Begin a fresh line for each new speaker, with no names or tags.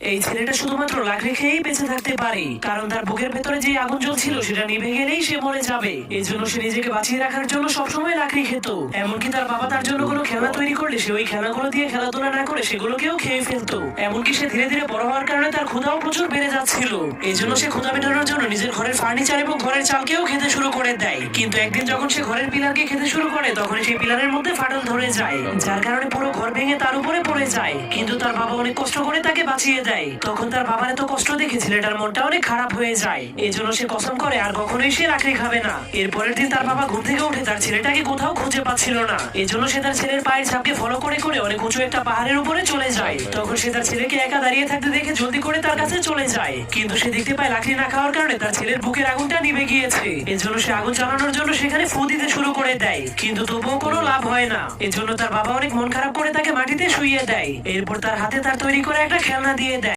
এই ছেলেটা শুধুমাত্র লাকড়ি খেয়েই বেঁচে থাকতে পারে, কারণ তার বুকের ভেতরে যে আগুন জ্বলছিল সেটা নিভে গেলেই সে মরে যাবে। এই জন্য সে নিজেকে বাঁচিয়ে রাখার জন্য সবসময় লাকড়ি খেত। এমনকি তার বাবা তার জন্য কোনো খেলনা তৈরি করলে সে ওই খেলনাগুলো দিয়ে খেলাধুলা না করে সেগুলোকেও খেয়ে ফেলতো। এমনকি সে ধীরে ধীরে বড় হওয়ার কারণে তার ক্ষুধাও প্রচুর বেড়ে যাচ্ছিল। এই জন্য সে ক্ষুধা মেটানোর জন্য নিজের ঘরের ফার্নিচার এবং ঘরের চালকেও খেতে শুরু করে দেয়। কিন্তু একদিন যখন সে ঘরের পিলারকে খেতে শুরু করে তখন সেই পিলারের মধ্যে ফাটল ধরে যায়, যার কারণে পুরো ঘর ভেঙে তার উপরে পড়ে যায়। কিন্তু তার বাবা অনেক কষ্ট করে তাকে বাঁচিয়ে দেয়। তখন তার বাবার এত কষ্ট দেখে ছেলেটার মনটা অনেক খারাপ হয়ে যায়। এই জন্য সে কসম করে আর কখনোই সে লাকড়ি খাবে না। এরপরের দিন তার বাবা ঘুম থেকে উঠে তার ছেলেটাকে কোথাও খুঁজে পাচ্ছিল না। এই জন্য সে তার ছেলের পায়ের ছাপকে ফলো করে করে অনেক উঁচু একটা পাহাড়ের উপরে চলে যায়। তখন সে তার ছেলেকে একা দাঁড়িয়ে থাকতে দেখে জলদি করে তার কাছে চলে যায়। কিন্তু সে দেখতে পায় লাকড়ি না খাওয়ার কারণে তার ছেলের বুকের আগুনটা নিভে গিয়েছে। এর জন্য সে আগুন জ্বালানোর জন্য সেখানে ফু দিতে শুরু করে দেয়, কিন্তু তবুও কোনো লাভ হয় না। এর জন্য তার বাবা অনেক মন খারাপ করে তাকে মাটিতে শুইয়ে দেয়। এরপর তার হাতে তার তৈরি করে একটা খেলনা দিয়ে